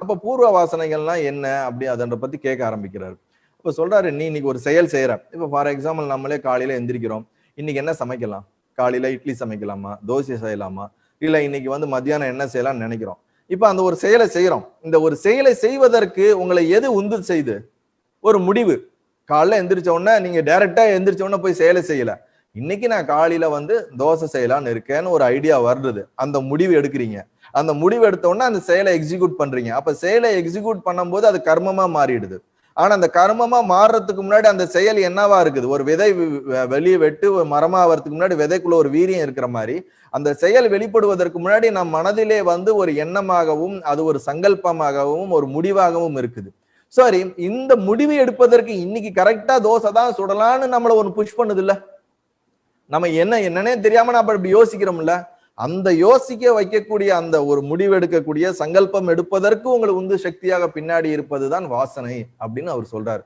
அப்ப பூர்வ வாசனைகள்லாம் என்ன அப்படி அதை பத்தி கேட்க ஆரம்பிக்கிறாரு. இப்ப சொல்றாரு, நீ இன்னைக்கு ஒரு செயல் செய்யற. இப்ப ஃபார் எக்ஸாம்பிள் நம்மளே காலையில எந்திரிக்கிறோம். இன்னைக்கு என்ன சமைக்கலாம்? காலையில இட்லி சமைக்கலாமா, தோசை செய்யலாமா, இல்ல இன்னைக்கு மத்தியானம் என்ன செய்யலாம்னு நினைக்கிறோம். இப்ப அந்த ஒரு செயலை செய்யறோம். இந்த ஒரு செயலை செய்வதற்கு உங்களை எது உந்து செய்து? ஒரு முடிவு. காலைல எந்திரிச்ச உடனே நீங்க டைரக்டா எந்திரிச்ச உடனே போய் செயலை செய்யல. இன்னைக்கு நான் காலையில தோசை செய்யலாம்னு இருக்கேன்னு ஒரு ஐடியா வருது. அந்த முடிவு எடுக்கிறீங்க. அந்த முடிவு எடுத்த உடனே அந்த செயலை எக்ஸிக்யூட் பண்றீங்க. அப்ப செயலை எக்ஸிக்யூட் பண்ணும்போது அது கர்மமா மாறிடுது. ஆனா அந்த கர்மமா மாறுறதுக்கு முன்னாடி அந்த செயல் என்னவா இருக்குது? ஒரு விதை வெளியே வெட்டு ஒரு மரமா ஆகிறதுக்கு முன்னாடி விதைக்குள்ள ஒரு வீரியம் இருக்கிற மாதிரி அந்த செயல் வெளிப்படுவதற்கு முன்னாடி நம் மனதிலே ஒரு எண்ணமாகவும் அது ஒரு சங்கல்பமாகவும் ஒரு முடிவாகவும் இருக்குது. சாரி, இந்த முடிவு எடுப்பதற்கு இன்னைக்கு கரெக்டா தோசை தான் சுடலான்னு நம்மள புஷ் பண்ணுது இல்ல? நம்ம என்னன்னே தெரியாம நம்ம இப்படி யோசிக்கிறோம்ல. அந்த யோசிக்க வைக்கக்கூடிய அந்த ஒரு முடிவு எடுக்கக்கூடிய சங்கல்பம் எடுப்பதற்கு உங்களுக்கு உந்து சக்தியாக பின்னாடி இருப்பதுதான் வாசனை அப்படின்னு அவர் சொல்றாரு.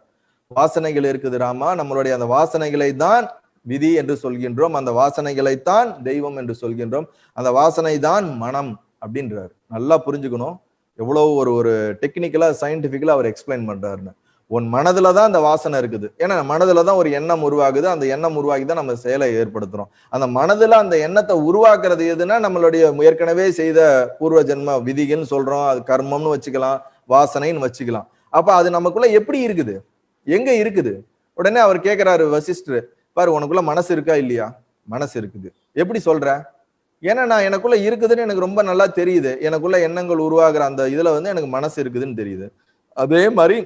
வாசனைகள் இருக்குது ராமா. நம்மளுடைய அந்த வாசனைகளை தான் விதி என்று சொல்கின்றோம். அந்த வாசனைகளைத்தான் தெய்வம் என்று சொல்கின்றோம். அந்த வாசனை தான் மனம் அப்படின்றாரு. நல்லா புரிஞ்சுக்கணும். எவ்வளவு ஒரு டெக்னிக்கலா சயின்டிபிக்கலா அவர் எக்ஸ்பிளைன் பண்றாருன்னு. உன் மனதுலதான் அந்த வாசனை இருக்குது. ஏன்னா மனதுலதான் ஒரு எண்ணம் உருவாகுது. அந்த எண்ணம் உருவாக்கி தான் நம்ம செயலை ஏற்படுத்துறோம். அந்த மனதுல அந்த எண்ணத்தை உருவாக்குறது எதுன்னா நம்மளுடைய ஏற்கனவே செய்த பூர்வ ஜென்ம விதிகள்னு சொல்றோம். அது கர்மம்னு வச்சுக்கலாம், வாசனைன்னு வச்சுக்கலாம். அப்ப அது நமக்குள்ள எப்படி இருக்குது? எங்க இருக்குது? உடனே அவர் கேட்கிறாரு வசிஷ்டர், பாரு உனக்குள்ள மனசு இருக்கா இல்லையா? மனசு இருக்குது. எப்படி சொல்ற? ஏன்னா நான் எனக்குள்ள இருக்குதுன்னு எனக்கு ரொம்ப நல்லா தெரியுது. எனக்குள்ள எண்ணங்கள் உருவாகிற அந்த இதுல எனக்கு மனசு இருக்குதுன்னு தெரியுது. அதே மாதிரி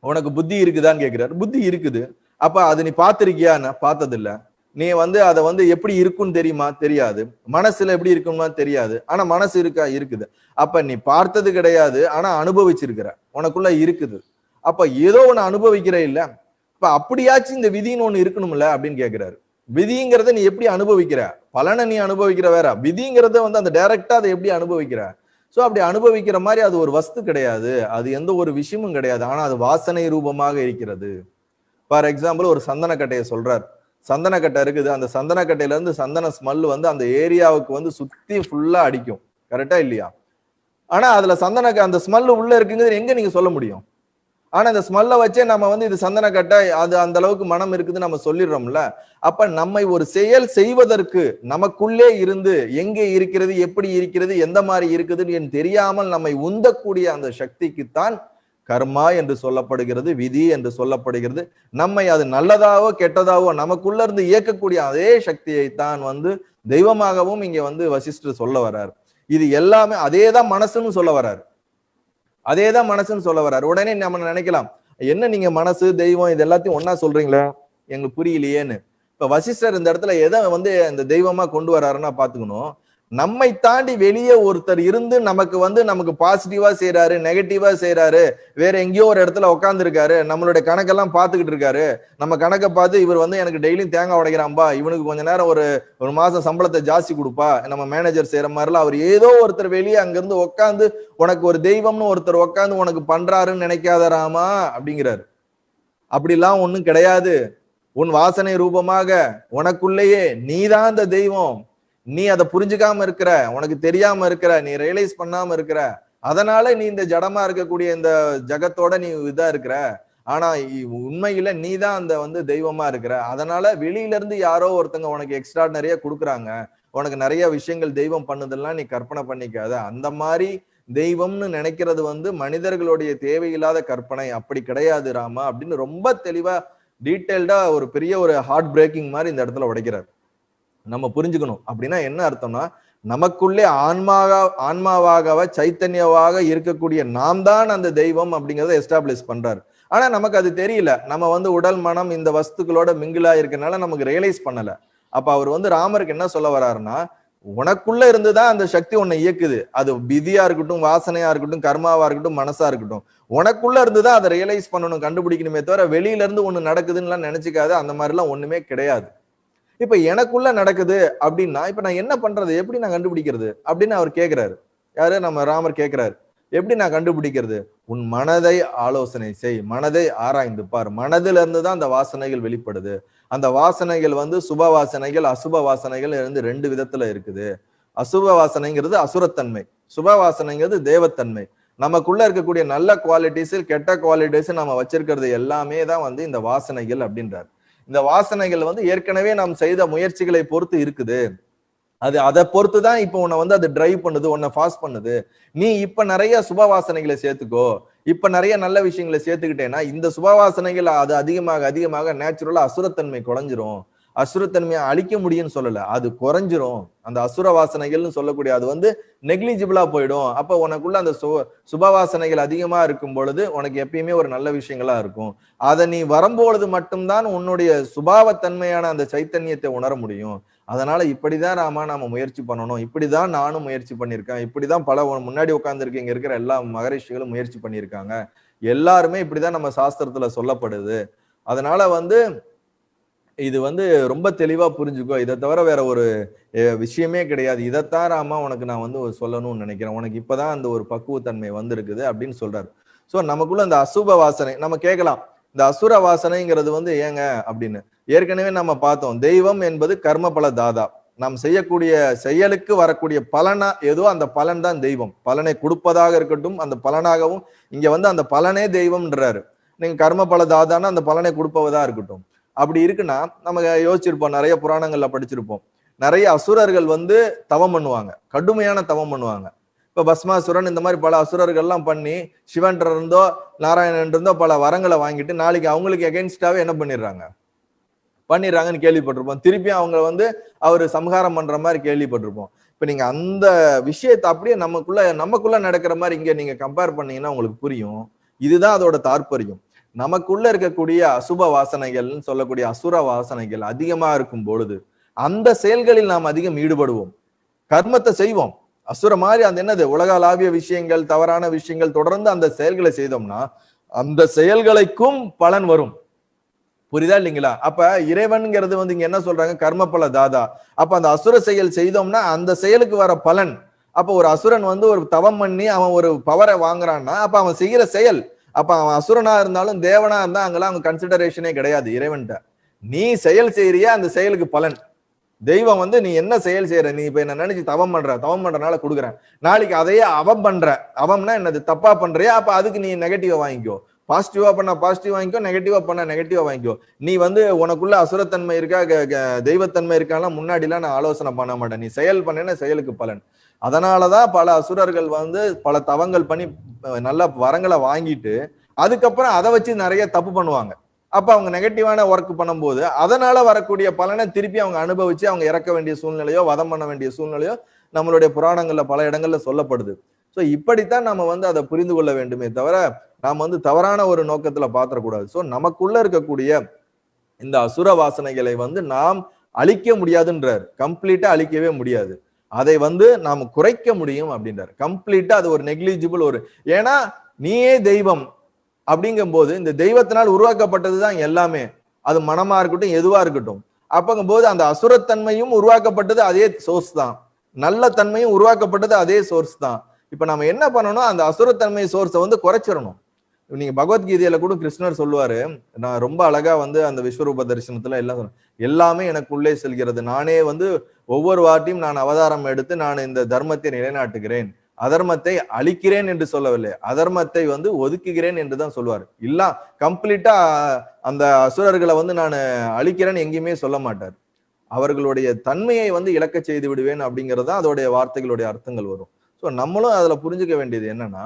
உனக்கு புத்தி இருக்குதான்னு கேட்கிறாரு. புத்தி இருக்குது. அப்ப அது நீ பார்த்திருக்கியா? பார்த்தது இல்ல. நீ அதை எப்படி இருக்குன்னு தெரியுமா? தெரியாது. மனசுல எப்படி இருக்குமா? தெரியாது. ஆனா மனசு இருக்கா? இருக்குது. அப்ப நீ பார்த்தது கிடையாது, ஆனா அனுபவிச்சிருக்கிற. உனக்குள்ள இருக்குது. அப்ப ஏதோ ஒண்ணு அனுபவிக்கிற இல்ல? இப்ப அப்படியாச்சும் இந்த விதின்னு ஒண்ணு இருக்கணும்ல அப்படின்னு கேட்கிறாரு. விதிங்கிறத நீ எப்படி அனுபவிக்கிற? பலனை நீ அனுபவிக்கிற வேற. விதிங்கிறத அந்த டைரக்டா அதை எப்படி அனுபவிக்கிற? சோ அப்படி அனுபவிக்கிற மாதிரி அது ஒரு வஸ்து கிடையாது. அது எந்த ஒரு விஷயமும் கிடையாது. ஆனா அது வாசனை ரூபமாக இருக்கிறது. ஃபார் எக்ஸாம்பிள் ஒரு சந்தனக்கட்டையை சொல்றார். சந்தனக்கட்டை இருக்குது. அந்த சந்தனக்கட்டையில இருந்து சந்தன ஸ்மெல் அந்த ஏரியாவுக்கு சுத்தி ஃபுல்லா அடிக்கும். கரெக்டா இல்லையா? ஆனா அதுல அந்த ஸ்மெல் உள்ள இருக்குங்கிறது எங்க நீங்க சொல்ல முடியும்? ஆனா இந்த ஸ்மெல்ல வச்சே நம்ம இது சந்தனக்கட்டை, அது அந்த அளவுக்கு மனம் இருக்குதுன்னு நம்ம சொல்லிடுறோம்ல. அப்ப நம்மை ஒரு செயல் செய்வதற்கு நமக்குள்ளே இருந்து எங்கே இருக்கிறது, எப்படி இருக்கிறது, எந்த மாதிரி இருக்குதுன்னு தெரியாமல் நம்மை உந்தக்கூடிய அந்த சக்திக்குத்தான் கர்மா என்று சொல்லப்படுகிறது, விதி என்று சொல்லப்படுகிறது. நம்மை அது நல்லதாவோ கெட்டதாவோ நமக்குள்ள இருந்து இயக்கக்கூடிய அதே சக்தியை தான் தெய்வமாகவும் இங்க வசிஷ்டர் சொல்ல வர்றார். இது எல்லாமே அதேதான் மனசுன்னு சொல்ல வர்றாரு. அதேதான் மனசுன்னு சொல்ல வர்றாரு. உடனே நம்ம நினைக்கலாம், என்ன நீங்க மனசு தெய்வம் இது எல்லாத்தையும் ஒன்னா சொல்றீங்களா, எங்களுக்கு புரியலையேன்னு. இப்ப வசிஷ்டர் இந்த இடத்துல எதை இந்த தெய்வமா கொண்டு வர்றாருன்னா பாத்துக்கணும். நம்மை தாண்டி வெளியே ஒருத்தர் இருந்து நமக்கு பாசிட்டிவா செய்யறாரு, நெகட்டிவா செய்யறாரு, வேற எங்கேயோ ஒரு இடத்துல உட்கார்ந்து இருக்காரு, நம்மளுடைய கணக்கெல்லாம் பார்த்துக்கிட்டு இருக்காரு. நம்ம கணக்கை பார்த்து இவர் எனக்கு டெய்லியும் தேங்காய் உடைக்கிறான்பா, இவனுக்கு கொஞ்ச நேரம் ஒரு மாசம் சம்பளத்தை ஜாஸ்தி கொடுப்பா, நம்ம மேனேஜர் செய்யற மாதிரிலாம் அவர் ஏதோ ஒருத்தர் வெளியே அங்கிருந்து உட்காந்து உனக்கு ஒரு தெய்வம்னு ஒருத்தர் உட்காந்து உனக்கு பண்றாருன்னு நினைக்காதராமா அப்படிங்கிறாரு. அப்படிலாம் ஒண்ணும் கிடையாது. உன் வாசனை ரூபமாக உனக்குள்ளேயே நீதான் அந்த தெய்வம். நீ அதை புரிஞ்சுக்காம இருக்கிற, உனக்கு தெரியாம இருக்கிற, நீ ரியலைஸ் பண்ணாம இருக்கிற. அதனால நீ இந்த ஜடமா இருக்கக்கூடிய இந்த ஜகத்தோட நீ இதா இருக்கிற. ஆனா உண்மையில நீ தான் அந்த தெய்வமா இருக்கிற. அதனால வெளியில இருந்து யாரோ ஒருத்தங்க உனக்கு எக்ஸ்ட்ராடனரியா கொடுக்குறாங்க, உனக்கு நிறைய விஷயங்கள் தெய்வம் பண்ணுதெல்லாம் நீ கற்பனை பண்ணிக்காத. அந்த மாதிரி தெய்வம்னு நினைக்கிறது மனிதர்களுடைய தேவையில்லாத கற்பனை. அப்படி கிடையாது ராமா அப்படின்னு ரொம்ப தெளிவா டீட்டெயில்டா ஒரு பெரிய ஒரு ஹார்ட் பிரேக்கிங் மாதிரி இந்த இடத்துல உடைக்கிறார். நம்ம புரிஞ்சுக்கணும். அப்படின்னா என்ன அர்த்தம்னா, நமக்குள்ளே ஆன்மாவாக சைத்தன்யவாக இருக்கக்கூடிய நாம் தான் அந்த தெய்வம் அப்படிங்கிறத எஸ்டாப்ளிஷ் பண்றாரு. ஆனா நமக்கு அது தெரியல. நம்ம உடல் மனம் இந்த வஸ்துக்களோட மிங்கிலா இருக்கனால நமக்கு ரியலைஸ் பண்ணல. அப்ப அவர் ராமருக்கு என்ன சொல்ல வர்றாருன்னா, உனக்குள்ள இருந்துதான் அந்த சக்தி உன்னை இயக்குது. அது விதியா இருக்கட்டும், வாசனையா இருக்கட்டும், கர்மாவா இருக்கட்டும், மனசா இருக்கட்டும், உனக்குள்ள இருந்துதான் அதை ரியலைஸ் பண்ணணும், கண்டுபிடிக்கணுமே தவிர வெளியில இருந்து ஒண்ணு நடக்குதுன்னு நினைச்சுக்காது. அந்த மாதிரி எல்லாம் ஒண்ணுமே கிடையாது. இப்ப எனக்குள்ள நடக்குது அப்படின்னா இப்ப நான் என்ன பண்றது, எப்படி நான் கண்டுபிடிக்கிறது அப்படின்னு அவர் கேட்கிறாரு. யாரு? நம்ம ராமர் கேட்கிறாரு. எப்படி நான் கண்டுபிடிக்கிறது? உன் மனதை ஆலோசனை செய், மனதை ஆராய்ந்து பார். மனதில இருந்துதான் அந்த வாசனைகள் வெளிப்படுது. அந்த வாசனைகள் சுப வாசனைகள், அசுப வாசனைகள் இருந்து ரெண்டு விதத்துல இருக்குது. அசுப வாசனைங்கிறது அசுரத்தன்மை, சுப வாசனைங்கிறது தேவத்தன்மை. நமக்குள்ள இருக்கக்கூடிய நல்ல குவாலிட்டிஸ் கெட்ட குவாலிட்டிஸ் நம்ம வச்சிருக்கிறது எல்லாமே தான் வந்து இந்த வாசனைகள் அப்படின்றார். இந்த வாசனைகள் வந்து ஏற்கனவே நாம் செய்த முயற்சிகளை பொறுத்து இருக்குது. அது அதை பொறுத்துதான் இப்ப உன்னை வந்து அது டிரைவ் பண்ணுது, உன்னை ஃபாஸ்ட் பண்ணுது. நீ இப்ப நிறைய சுபவாசனைகளை சேர்த்துக்கோ, இப்ப நிறைய நல்ல விஷயங்களை சேர்த்துக்கிட்டேன்னா இந்த சுபவாசனைகள் அது அதிகமாக அதிகமாக நேச்சுரலா அசுரத்தன்மை குறைஞ்சிரும். அசுரத்தன்மையை அழிக்க முடியும்னு சொல்லல, அது குறைஞ்சிரும். அந்த அசுர வாசனைகள்னு சொல்லக்கூடிய அது வந்து நெக்லிஜிபிளா போயிடும். அப்ப உனக்குள்ள அந்த சுபவாசனைகள் அதிகமா இருக்கும் பொழுது உனக்கு எப்பயுமே ஒரு நல்ல விஷயங்களா இருக்கும். அதை நீ வரும்பொழுது மட்டும்தான் உன்னுடைய சுபாவத்தன்மையான அந்த சைத்தன்யத்தை உணர முடியும். அதனால இப்படிதான் நாம முயற்சி பண்ணணும். இப்படிதான் நானும் முயற்சி பண்ணியிருக்கேன். இப்படிதான் பல முன்னாடி உட்கார்ந்துருக்கு இங்க இருக்கிற எல்லா மகரிஷிகளும் முயற்சி பண்ணியிருக்காங்க. எல்லாருமே இப்படிதான் நம்ம சாஸ்திரத்துல சொல்லப்படுது. அதனால வந்து இது வந்து ரொம்ப தெளிவா புரிஞ்சுக்கோ. இதை தவிர வேற ஒரு விஷயமே கிடையாது. இதைத்தான் ராமா உனக்கு நான் வந்து சொல்லணும்னு நினைக்கிறேன். உனக்கு இப்பதான் அந்த ஒரு பக்குவத்தன்மை வந்திருக்குது அப்படின்னு சொல்றாரு. சோ நமக்குள்ள அந்த அசுப வாசனை நம்ம கேட்கலாம், இந்த அசுர வாசனைங்கிறது வந்து ஏங்க அப்படின்னு. ஏற்கனவே நம்ம பார்த்தோம், தெய்வம் என்பது கர்ம பல தாதா. நாம் செய்யக்கூடிய செயலுக்கு வரக்கூடிய பலனா ஏதோ அந்த பலன் தான் தெய்வம். பலனை கொடுப்பதாக இருக்கட்டும், அந்த பலனாகவும் இங்க வந்து அந்த பலனே தெய்வம்ன்றாரு. நீங்க கர்ம பல தாதானா அந்த பலனை கொடுப்பதா இருக்கட்டும். அப்படி இருக்குன்னா நம்ம யோசிச்சிருப்போம், நிறைய புராணங்கள்ல படிச்சிருப்போம், நிறைய அசுரர்கள் வந்து தவம் பண்ணுவாங்க, கடுமையான தவம் பண்ணுவாங்க. இப்ப பஸ்மாசுரன் இந்த மாதிரி பல அசுரர்கள்லாம் பண்ணி சிவன் இருந்தோ நாராயணன் இருந்தோ பல வரங்களை வாங்கிட்டு நாளைக்கு அவங்களுக்கு எகென்ஸ்டாவே என்ன பண்ணிடுறாங்கன்னு கேள்விப்பட்டிருப்போம். திருப்பியும் அவங்க வந்து அவரு சம்ஹாரம் பண்ற மாதிரி கேள்விப்பட்டிருப்போம். இப்ப நீங்க அந்த விஷயத்தை அப்படியே நமக்குள்ள நடக்கிற மாதிரி இங்க நீங்க கம்பேர் பண்ணீங்கன்னா உங்களுக்கு புரியும். இதுதான் அதோட தாற்பயம். நமக்குள்ள இருக்கக்கூடிய அசுப வாசனைகள்னு சொல்லக்கூடிய அசுர வாசனைகள் அதிகமா இருக்கும் பொழுது அந்த செயல்களில் நாம் அதிகம் ஈடுபடுவோம், கர்மத்தை செய்வோம். அசுர மாதிரி அந்த என்னது உலகளாவிய விஷயங்கள், தவறான விஷயங்கள் தொடர்ந்து அந்த செயல்களை செய்தோம்னா அந்த செயல்களுக்கும் பலன் வரும். புரியுதா இல்லைங்களா? அப்ப இறைவன்கிறது வந்து இங்க என்ன சொல்றாங்க, கர்ம பல தாதா. அப்ப அந்த அசுர செயல் செய்தோம்னா அந்த செயலுக்கு வர பலன். அப்ப ஒரு அசுரன் வந்து ஒரு தவம் பண்ணி அவன் ஒரு பவரை வாங்குறான்னா அப்ப அவன் செய்கிற செயல், அப்ப அவன் அசுரனா இருந்தாலும் தேவனா இருந்தா அங்கெல்லாம் அவங்க கன்சிடரேஷனே கிடையாது இறைவன்ட்ட. நீ செயல் செய்யறியா அந்த செயலுக்கு பலன். தெய்வம் வந்து நீ என்ன செயல் செய்யற, நீ இப்ப என்ன நினைச்சு தவம் பண்றனால கொடுக்குறேன், நாளைக்கு அதையே அவம் பண்ற, அவம்னா என்னது தப்பா பண்றியா, அப்ப அதுக்கு நீ நெகட்டிவா வாங்கிக்கோ. பாசிட்டிவா பண்ண பாசிட்டிவ் வாங்கிக்கோ, நெகட்டிவா பண்ண நெகட்டிவா வாங்கிக்கோ. நீ வந்து உனக்குள்ள அசுரத்தன்மை இருக்கா தெய்வத்தன்மை இருக்காலாம் முன்னாடி எல்லாம் நான் ஆலோசனை பண்ண மாட்டேன். நீ செயல் பண்ணேன்னா செயலுக்கு பலன். அதனாலதான் பல அசுரர்கள் வந்து பல தவங்கள் பண்ணி நல்ல வரங்களை வாங்கிட்டு அதுக்கப்புறம் அதை வச்சு நிறைய தப்பு பண்ணுவாங்க. அப்ப அவங்க நெகட்டிவான ஒர்க் பண்ணும்போது அதனால வரக்கூடிய பலனை திருப்பி அவங்க அனுபவிச்சு அவங்க இறக்க வேண்டிய சூழ்நிலையோ வதம் பண்ண வேண்டிய சூழ்நிலையோ நம்மளுடைய புராணங்கள்ல பல இடங்கள்ல சொல்லப்படுது. சோ இப்படித்தான் நம்ம வந்து அதை புரிந்து கொள்ள வேண்டுமே தவிர நாம் வந்து தவறான ஒரு நோக்கத்துல பாத்திரக்கூடாது. சோ நமக்குள்ள இருக்கக்கூடிய இந்த அசுர வாசனைகளை வந்து நாம் அழிக்க முடியாதுன்றார். கம்ப்ளீட்டா அழிக்கவே முடியாது, அதை வந்து நாம் குறைக்க முடியும் அப்படின்றார். கம்ப்ளீட்டா அது ஒரு நெக்லிஜிபிள் ஒரு, ஏன்னா நீயே தெய்வம் அப்படிங்கும் போது இந்த தெய்வத்தினால் உருவாக்கப்பட்டதுதான் எல்லாமே, அது மனமா இருக்கட்டும் எதுவா இருக்கட்டும். அப்பங்கும் போது அந்த அசுரத்தன்மையும் உருவாக்கப்பட்டது அதே சோர்ஸ் தான், நல்ல தன்மையும் உருவாக்கப்பட்டது அதே சோர்ஸ் தான். இப்ப நம்ம என்ன பண்ணணும், அந்த அசுரத்தன்மை சோர்ஸை வந்து குறைச்சிடணும். நீங்க பகவத்கீதையில கூட கிருஷ்ணர் சொல்லுவாரு, நான் ரொம்ப அழகா வந்து அந்த விஸ்வரூப தரிசனத்துல எல்லாம் சொன்னேன், எல்லாமே எனக்குள்ளே செல்கிறது, நானே வந்து ஒவ்வொரு வாட்டியும் நான் அவதாரம் எடுத்து நான் இந்த தர்மத்தை நிலைநாட்டுகிறேன், அதர்மத்தை அழிக்கிறேன் என்று சொல்லவில்லை, அதர்மத்தை வந்து ஒதுக்குகிறேன் என்றுதான் சொல்லுவார். இல்ல கம்ப்ளீட்டா அந்த அசுரர்களை வந்து நான் அழிக்கிறேன்னு எங்கேயுமே சொல்ல மாட்டார். அவர்களுடைய தன்மையை வந்து இழக்க செய்து விடுவேன் அப்படிங்கிறது அதோடைய வார்த்தைகளுடைய அர்த்தங்கள் வரும். ஸோ நம்மளும் அதுல புரிஞ்சுக்க வேண்டியது என்னன்னா,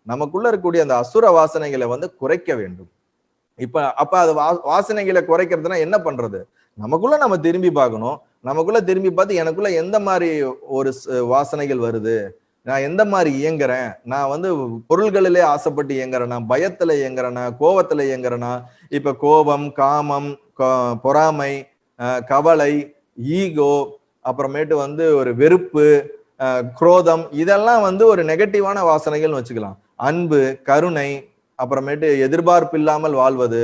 நமக்குள்ள இருக்கக்கூடிய அந்த அசுர வாசனைகளை வந்து குறைக்க வேண்டும். அப்ப அது வாசனைகளை குறைக்கிறதுனா என்ன பண்றது, நமக்குள்ள நம்ம திரும்பி பார்க்கணும். நமக்குள்ள திரும்பி பார்த்து எனக்குள்ள எந்த மாதிரி ஒரு வாசனைகள் வருது, நான் எந்த மாதிரி இயங்குறேன், நான் வந்து பொருள்களிலே ஆசைப்பட்டு இயங்குறேனா, பயத்துல இயங்குறேனா, கோபத்துல இயங்குறேனா. இப்ப கோபம், காமம், பொறாமை, கவலை, ஈகோ, அப்புறமேட்டு வந்து ஒரு வெறுப்பு, குரோதம், இதெல்லாம் வந்து ஒரு நெகட்டிவான வாசனைகள்னு வச்சுக்கலாம். அன்பு, கருணை, அப்புறமேட்டு எதிர்பார்ப்பு இல்லாமல் வாழ்வது,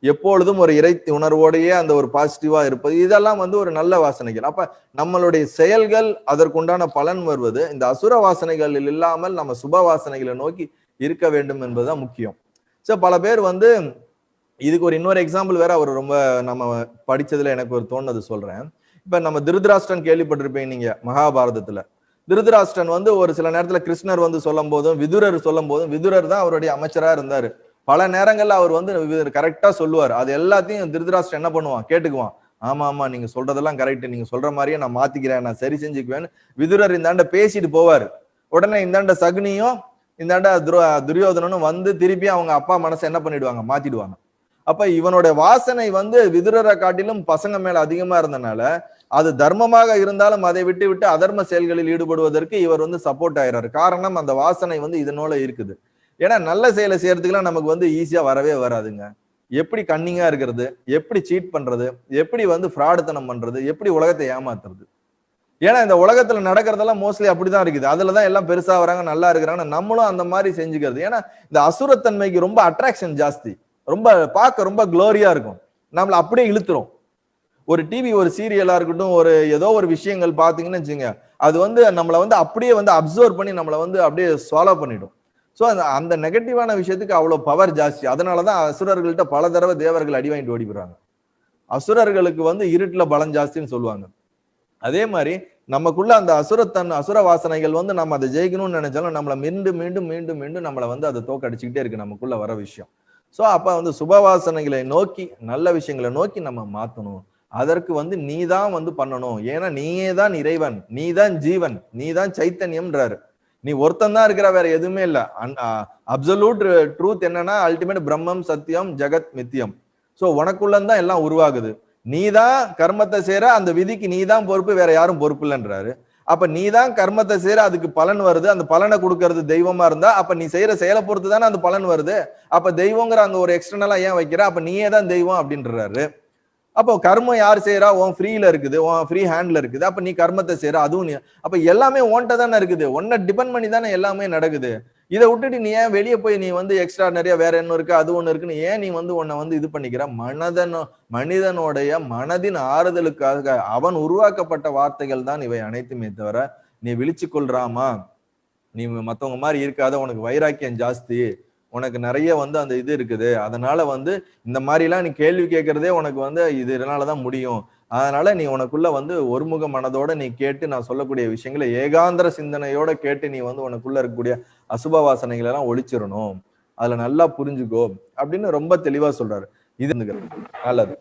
எப்பொழுதும் ஒரு இறை உணர்வோடையே அந்த ஒரு பாசிட்டிவா இருப்பது, இதெல்லாம் வந்து ஒரு நல்ல வாசனைகள். அப்ப நம்மளுடைய செயல்கள் அதற்குண்டான பலன் வருவது இந்த அசுர வாசனைகள் இல்லாமல் நம்ம சுப வாசனைகளை நோக்கி இருக்க வேண்டும் என்பதுதான் முக்கியம். சோ பல பேர் வந்து இதுக்கு ஒரு இன்னொரு எக்ஸாம்பிள் வேற அவர் ரொம்ப நம்ம படிச்சதுல எனக்கு ஒரு தோணுது சொல்றேன். இப்ப நம்ம திருதராஷ்டிரன் கேள்விப்பட்டிருப்பீங்க நீங்க மகாபாரதத்துல. திருதராஷ்டிரன் வந்து ஒரு சில நேரத்துல கிருஷ்ணர் வந்து சொல்லும் போதும் விதுரர் தான் அவருடைய அமைச்சரா இருந்தாரு. பல நேரங்கள்ல அவர் வந்து கரெக்டா சொல்லுவார். அது எல்லாத்தையும் திருதராஷ்டிரன் என்ன பண்ணுவான், கேட்டுக்குவான். ஆமா ஆமா நீங்க சொல்றதெல்லாம் கரெக்ட், நீங்க சொல்ற மாதிரியே நான் மாத்திக்கிறேன், நான் சரி செஞ்சுக்குவேன்னு விதுரர் இந்தாண்ட பேசிட்டு போவாரு. உடனே இந்தாண்ட சகுனியும் இந்தாண்ட துரியோதனனும் வந்து திருப்பி அவங்க அப்பா மனசை என்ன பண்ணிடுவாங்க, மாத்திடுவாங்க. அப்ப இவனோட வாசனை வந்து விதுரரை காட்டிலும் பசங்க மேல அதிகமா இருந்தனால அது தர்மமாக இருந்தாலும் அதை விட்டு விட்டு அதர்ம செயல்களில் ஈடுபடுவதற்கு இவர் வந்து சப்போர்ட் ஆயிடுறாரு. காரணம் அந்த வாசனை வந்து இதனோட இருக்குது. ஏன்னா நல்ல செயலை செய்யறதுக்குலாம் நமக்கு வந்து ஈஸியா வரவே வராதுங்க. எப்படி கன்னிங்கா இருக்கிறது, எப்படி சீட் பண்றது, எப்படி வந்து ஃப்ராடுத்தனம் பண்றது, எப்படி உலகத்தை ஏமாத்துறது. ஏன்னா இந்த உலகத்துல நடக்கிறதெல்லாம் மோஸ்ட்லி அப்படிதான் இருக்குது. அதுலதான் எல்லாம் பெருசா வராங்க, நல்லா இருக்கிறாங்க. நம்மளும் அந்த மாதிரி செஞ்சுக்கிறது. ஏன்னா இந்த அசுரத்தன்மைக்கு ரொம்ப அட்ராக்ஷன் ஜாஸ்தி, ரொம்ப பார்க்க ரொம்ப குளோரியா இருக்கும், நம்மள அப்படியே இழுத்துரும். ஒரு டிவி ஒரு சீரியலா இருக்கட்டும், ஒரு ஏதோ ஒரு விஷயங்கள் பாத்தீங்கன்னு வச்சுங்க, அது வந்து நம்மளை வந்து அப்படியே வந்து அப்சர்வ் பண்ணி நம்மளை வந்து அப்படியே ஃபாலோ பண்ணிடும். ஸோ அந்த நெகட்டிவான விஷயத்துக்கு அவ்வளவு பவர் ஜாஸ்தி. அதனாலதான் அசுரர்கள்ட்ட பல தடவை தேவர்கள் அடி வாங்கிட்டு ஓடிடுறாங்க. அசுரர்களுக்கு வந்து இருட்டுல பலம் ஜாஸ்தின்னு சொல்லுவாங்க. அதே மாதிரி நமக்குள்ள அந்த அசுர வாசனைகள் வந்து நம்ம அதை ஜெயிக்கணும்னு நினைச்சாலும் நம்மளை மீண்டும் மீண்டும் மீண்டும் மீண்டும் நம்மளை வந்து அதை தோக்கடிச்சுக்கிட்டே இருக்கு நமக்குள்ள வர விஷயம். ஸோ அப்ப வந்து சுபவாசனைகளை நோக்கி, நல்ல விஷயங்களை நோக்கி நம்ம மாத்தணும். அதற்கு வந்து நீ தான் வந்து பண்ணணும். ஏன்னா நீயே தான் இறைவன், நீ தான் ஜீவன், நீ தான் சைத்தன்யம்ன்றாரு. நீ ஒருத்தன் தான் இருக்கிற, வேற எதுவுமே இல்ல. அப்சல்யூட் ட்ரூத் என்னன்னா அல்டிமேட் பிரம்மம் சத்தியம் ஜெகத் மித்தியம். சோ உனக்குள்ளதான் எல்லாம் உருவாகுது. நீ தான் கர்மத்தை செய்யற, அந்த விதிக்கு நீ தான் பொறுப்பு, வேற யாரும் பொறுப்பு இல்லைன்றாரு. அப்ப நீ தான் கர்மத்தை செய்யற, அதுக்கு பலன் வருது, அந்த பலனை கொடுக்கறது தெய்வமா இருந்தா அப்ப நீ செய்யற செயலை பொறுத்து தானே அந்த பலன் வருது. அப்ப தெய்வங்கிற அங்க ஒரு எக்ஸ்டர்னலா ஏன் வைக்கிற, அப்ப நீயே தான் தெய்வம் அப்படின்றாரு. அப்போ கர்மம் யார் செய்யறா, உன் ஃப்ரீல இருக்குது, உன் ஃப்ரீ ஹேண்ட்ல இருக்குது. அப்ப நீ கர்மத்தை செய்யற, அதுவும் நீ. அப்ப எல்லாமே உன்கிட்ட தானே இருக்குது, உன்னை டிபெண்ட் பண்ணி தானே எல்லாமே நடக்குது. இதை விட்டுட்டு நீ ஏன் வெளியே போய் நீ வந்து எக்ஸ்ட்ரா நிறைய வேற என்ன இருக்கு, அது ஒண்ணு இருக்குன்னு ஏன் நீ வந்து உன்னை வந்து இது பண்ணிக்கிற? மனிதனுடைய மனதின் ஆறுதலுக்காக அவன் உருவாக்கப்பட்ட வார்த்தைகள் தான் இவை அனைத்துமே தவிர நீ விழிச்சு கொள்றாமா, நீ மத்தவங்க மாதிரி இருக்காத, உனக்கு வைராக்கியம் ஜாஸ்தி, உனக்கு நிறைய வந்து அந்த இது இருக்குது, அதனால வந்து இந்த மாதிரி எல்லாம் நீ கேள்வி கேட்கறதே உனக்கு வந்து இதனாலதான் முடியும். அதனால நீ உனக்குள்ள வந்து ஒருமுக மனதோட நீ கேட்டு நான் சொல்லக்கூடிய விஷயங்களை ஏகாந்திர சிந்தனையோட கேட்டு நீ வந்து உனக்குள்ள இருக்கக்கூடிய அசுப வாசனைகள் எல்லாம் ஒழிச்சிடணும், அதுல நல்லா புரிஞ்சுக்கோ அப்படின்னு ரொம்ப தெளிவா சொல்றாரு. இது நல்லது.